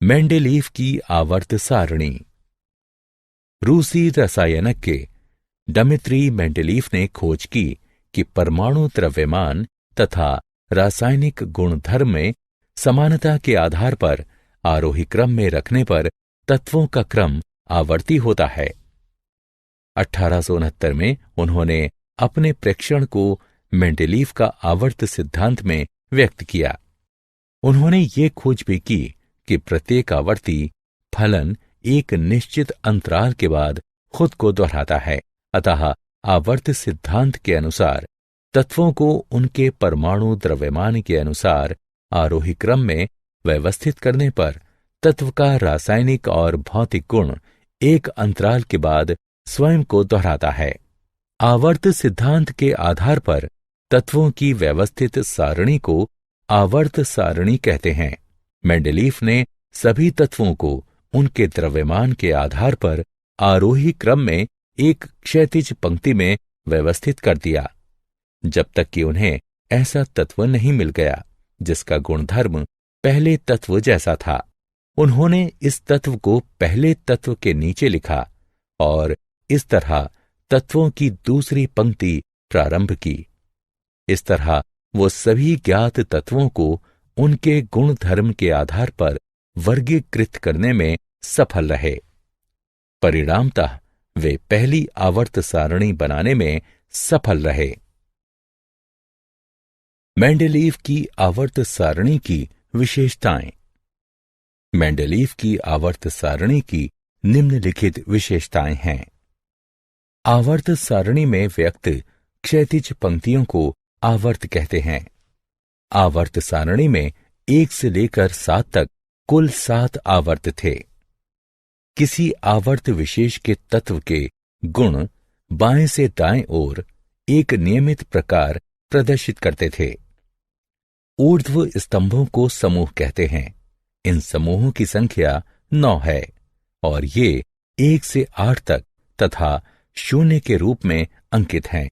Mendeleev की आवर्त सारणी। रूसी रसायनज्ञ डिमित्री मेंडेलीव ने खोज की कि परमाणु द्रव्यमान तथा रासायनिक गुणधर्म में समानता के आधार पर आरोही क्रम में रखने पर तत्वों का क्रम आवर्ती होता है। 1869 में उन्होंने अपने प्रेक्षण को मेंडेलीव का आवर्त सिद्धांत में व्यक्त किया। उन्होंने ये खोज भी की कि प्रत्येक आवर्ती फलन एक निश्चित अंतराल के बाद खुद को दोहराता है। अतः आवर्त सिद्धांत के अनुसार तत्वों को उनके परमाणु द्रव्यमान के अनुसार आरोही क्रम में व्यवस्थित करने पर तत्व का रासायनिक और भौतिक गुण एक अंतराल के बाद स्वयं को दोहराता है। आवर्त सिद्धांत के आधार पर तत्वों की व्यवस्थित सारणी को आवर्त सारणी कहते हैं। मेंडेलीव ने सभी तत्वों को उनके द्रव्यमान के आधार पर आरोही क्रम में एक क्षैतिज पंक्ति में व्यवस्थित कर दिया, जब तक कि उन्हें ऐसा तत्व नहीं मिल गया जिसका गुणधर्म पहले तत्व जैसा था। उन्होंने इस तत्व को पहले तत्व के नीचे लिखा और इस तरह तत्वों की दूसरी पंक्ति प्रारंभ की। इस तरह वो सभी ज्ञात तत्वों को उनके गुणधर्म के आधार पर वर्गीकृत करने में सफल रहे। परिणामतः वे पहली आवर्त सारणी बनाने में सफल रहे। मेंडेलीव की आवर्त सारणी की विशेषताएं। मेंडेलीव की आवर्त सारणी की निम्नलिखित विशेषताएं हैं। आवर्त सारणी में व्यक्त क्षैतिज पंक्तियों को आवर्त कहते हैं। आवर्त सारणी में 1 से लेकर 7 तक कुल 7 आवर्त थे। किसी आवर्त विशेष के तत्व के गुण बाएं से दाएं ओर एक नियमित प्रकार प्रदर्शित करते थे। ऊर्ध्व स्तंभों को समूह कहते हैं। इन समूहों की संख्या 9 है और ये 1 से 8 तक तथा 0 के रूप में अंकित हैं।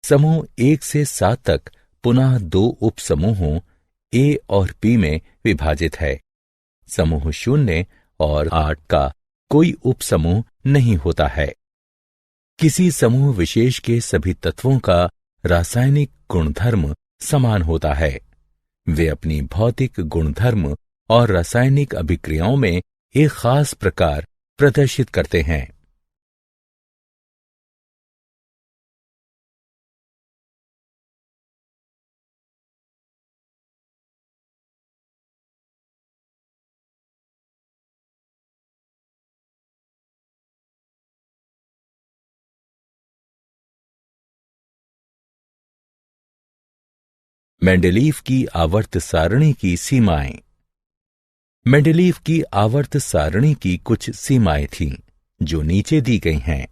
समूह 1 से 7 तक पुनः 2 उपसमूहों ए और बी में विभाजित है। समूह 0 और 8 का कोई उपसमूह नहीं होता है। किसी समूह विशेष के सभी तत्वों का रासायनिक गुणधर्म समान होता है। वे अपनी भौतिक गुणधर्म और रासायनिक अभिक्रियाओं में एक खास प्रकार प्रदर्शित करते हैं। मेंडेलीव की आवर्त सारणी की सीमाएं। मेंडेलीव की आवर्त सारणी की कुछ सीमाएं थीं, जो नीचे दी गई हैं।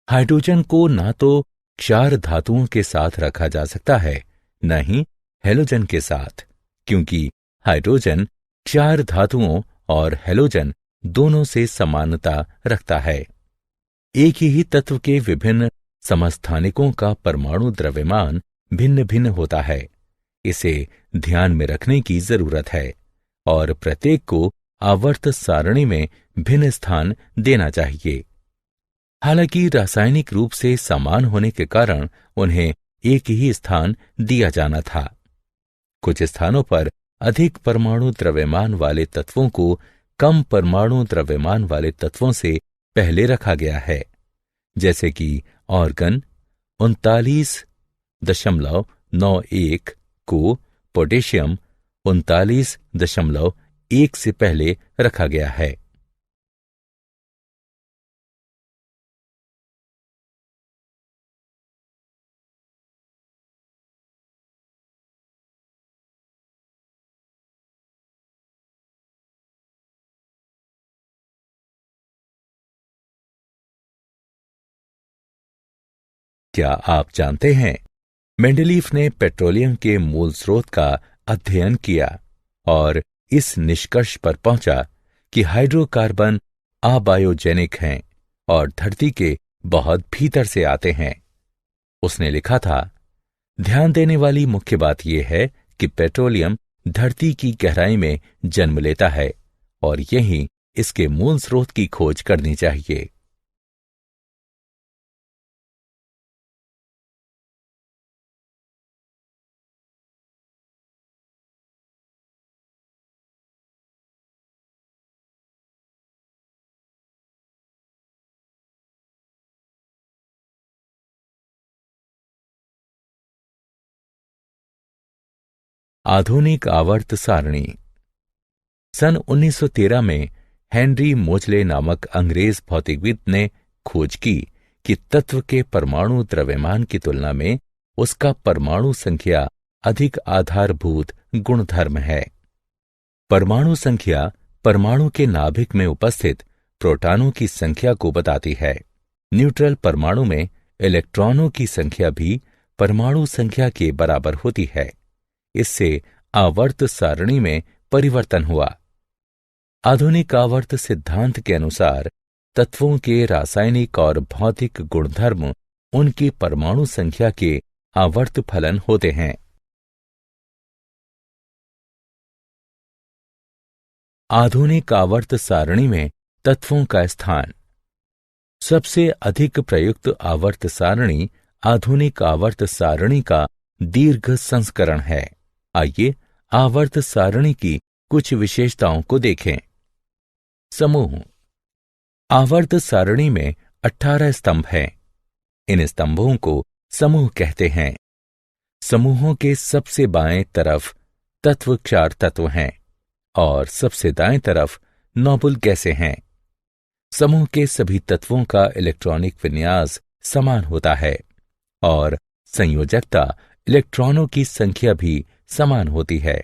हाइड्रोजन को ना तो क्षार धातुओं के साथ रखा जा सकता है, न ही हैलोजन के साथ, क्योंकि हाइड्रोजन क्षार धातुओं और हैलोजन दोनों से समानता रखता है। एक ही तत्व के विभिन्न समस्थानिकों का परमाणु द्रव्यमान भिन्न भिन्न होता है। इसे ध्यान में रखने की जरूरत है और प्रत्येक को आवर्त सारणी में भिन्न स्थान देना चाहिए। हालांकि रासायनिक रूप से समान होने के कारण उन्हें एक ही स्थान दिया जाना था। कुछ स्थानों पर अधिक परमाणु द्रव्यमान वाले तत्वों को कम परमाणु द्रव्यमान वाले तत्वों से पहले रखा गया है, जैसे कि ऑर्गन 39.91 को पोटेशियम 39.1 से पहले रखा गया है। क्या आप जानते हैं, मेंडेलीव ने पेट्रोलियम के मूल स्रोत का अध्ययन किया और इस निष्कर्ष पर पहुंचा कि हाइड्रोकार्बन अबायोजेनिक हैं और धरती के बहुत भीतर से आते हैं। उसने लिखा था, ध्यान देने वाली मुख्य बात यह है कि पेट्रोलियम धरती की गहराई में जन्म लेता है और यही इसके मूल स्रोत की खोज करनी चाहिए। आधुनिक आवर्त सारणी। सन 1913 में हेनरी मोजले नामक अंग्रेज भौतिकविद ने खोज की कि तत्व के परमाणु द्रव्यमान की तुलना में उसका परमाणु संख्या अधिक आधारभूत गुणधर्म है। परमाणु संख्या परमाणु के नाभिक में उपस्थित प्रोटॉनों की संख्या को बताती है। न्यूट्रल परमाणु में इलेक्ट्रॉनों की संख्या भी परमाणु संख्या के बराबर होती है। इससे आवर्त सारणी में परिवर्तन हुआ। आधुनिक आवर्त सिद्धांत के अनुसार तत्वों के रासायनिक और भौतिक गुणधर्म उनकी परमाणु संख्या के आवर्त फलन होते हैं। आधुनिक आवर्त सारणी में तत्वों का स्थान। सबसे अधिक प्रयुक्त आवर्त सारणी आधुनिक आवर्त सारणी का दीर्घ संस्करण है। आइए आवर्त सारणी की कुछ विशेषताओं को देखें। समूह। आवर्त सारणी में 18 स्तंभ हैं। इन स्तंभों को समूह कहते हैं। समूहों के सबसे बाएं तरफ तत्व क्षार तत्व हैं और सबसे दाएं तरफ नोबल गैसें हैं। समूह के सभी तत्वों का इलेक्ट्रॉनिक विन्यास समान होता है और संयोजकता इलेक्ट्रॉनों की संख्या भी समान होती है।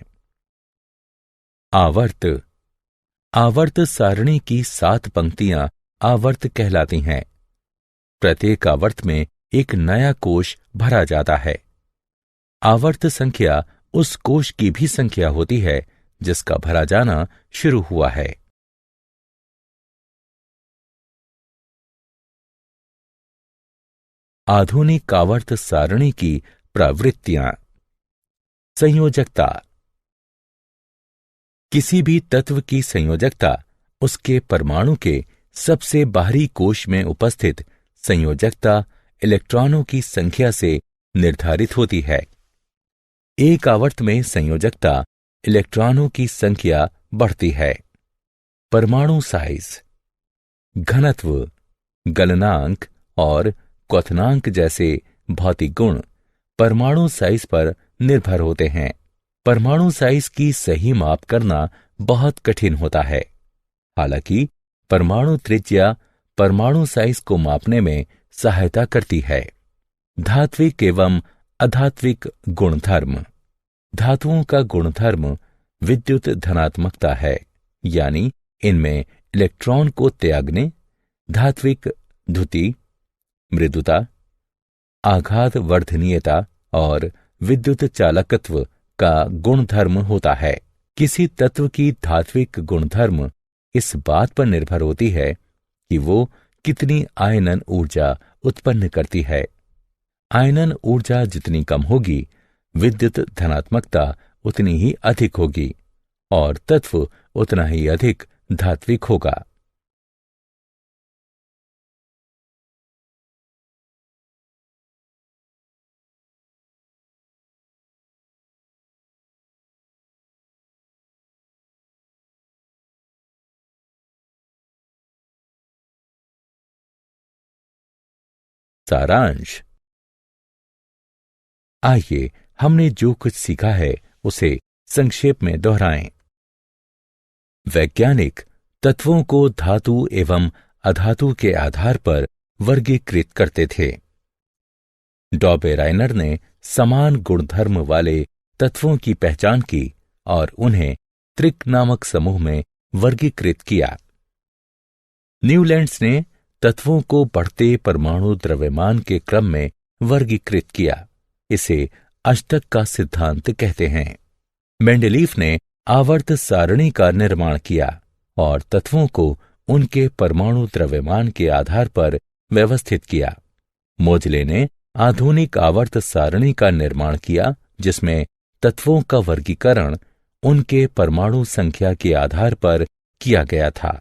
आवर्त। आवर्त सारणी की 7 पंक्तियां आवर्त कहलाती हैं। प्रत्येक आवर्त में एक नया कोश भरा जाता है। आवर्त संख्या उस कोश की भी संख्या होती है जिसका भरा जाना शुरू हुआ है। आधुनिक आवर्त सारणी की प्रवृत्तियां। संयोजकता। किसी भी तत्व की संयोजकता उसके परमाणु के सबसे बाहरी कोश में उपस्थित संयोजकता इलेक्ट्रॉनों की संख्या से निर्धारित होती है। एक आवर्त में संयोजकता इलेक्ट्रॉनों की संख्या बढ़ती है। परमाणु साइज, घनत्व, गलनांक और क्वथनांक जैसे भौतिक गुण परमाणु साइज पर निर्भर होते हैं। परमाणु साइज की सही माप करना बहुत कठिन होता है। हालांकि परमाणु त्रिज्या परमाणु साइज को मापने में सहायता करती है। धात्विक एवं अधात्विक गुणधर्म। धातुओं का गुणधर्म विद्युत धनात्मकता है, यानी इनमें इलेक्ट्रॉन को त्यागने, धात्विक द्युति, मृदुता, आघात वर्धनीयता और विद्युत चालकत्व का गुणधर्म होता है। किसी तत्व की धात्विक गुणधर्म इस बात पर निर्भर होती है कि वो कितनी आयनन ऊर्जा उत्पन्न करती है। आयनन ऊर्जा जितनी कम होगी, विद्युत धनात्मकता उतनी ही अधिक होगी और तत्व उतना ही अधिक धात्विक होगा। सारांश। आइए हमने जो कुछ सीखा है उसे संक्षेप में दोहराएं। वैज्ञानिक तत्वों को धातु एवं अधातु के आधार पर वर्गीकृत करते थे। डॉबेराइनर ने समान गुणधर्म वाले तत्वों की पहचान की और उन्हें त्रिक नामक समूह में वर्गीकृत किया। न्यूलैंड्स ने तत्वों को बढ़ते परमाणु द्रव्यमान के क्रम में वर्गीकृत किया। इसे अष्टक का सिद्धांत कहते हैं। मेंडेलीफ ने आवर्त सारणी का निर्माण किया और तत्वों को उनके परमाणु द्रव्यमान के आधार पर व्यवस्थित किया। मोजले ने आधुनिक आवर्त सारणी का निर्माण किया, जिसमें तत्वों का वर्गीकरण उनके परमाणु संख्या के आधार पर किया गया था।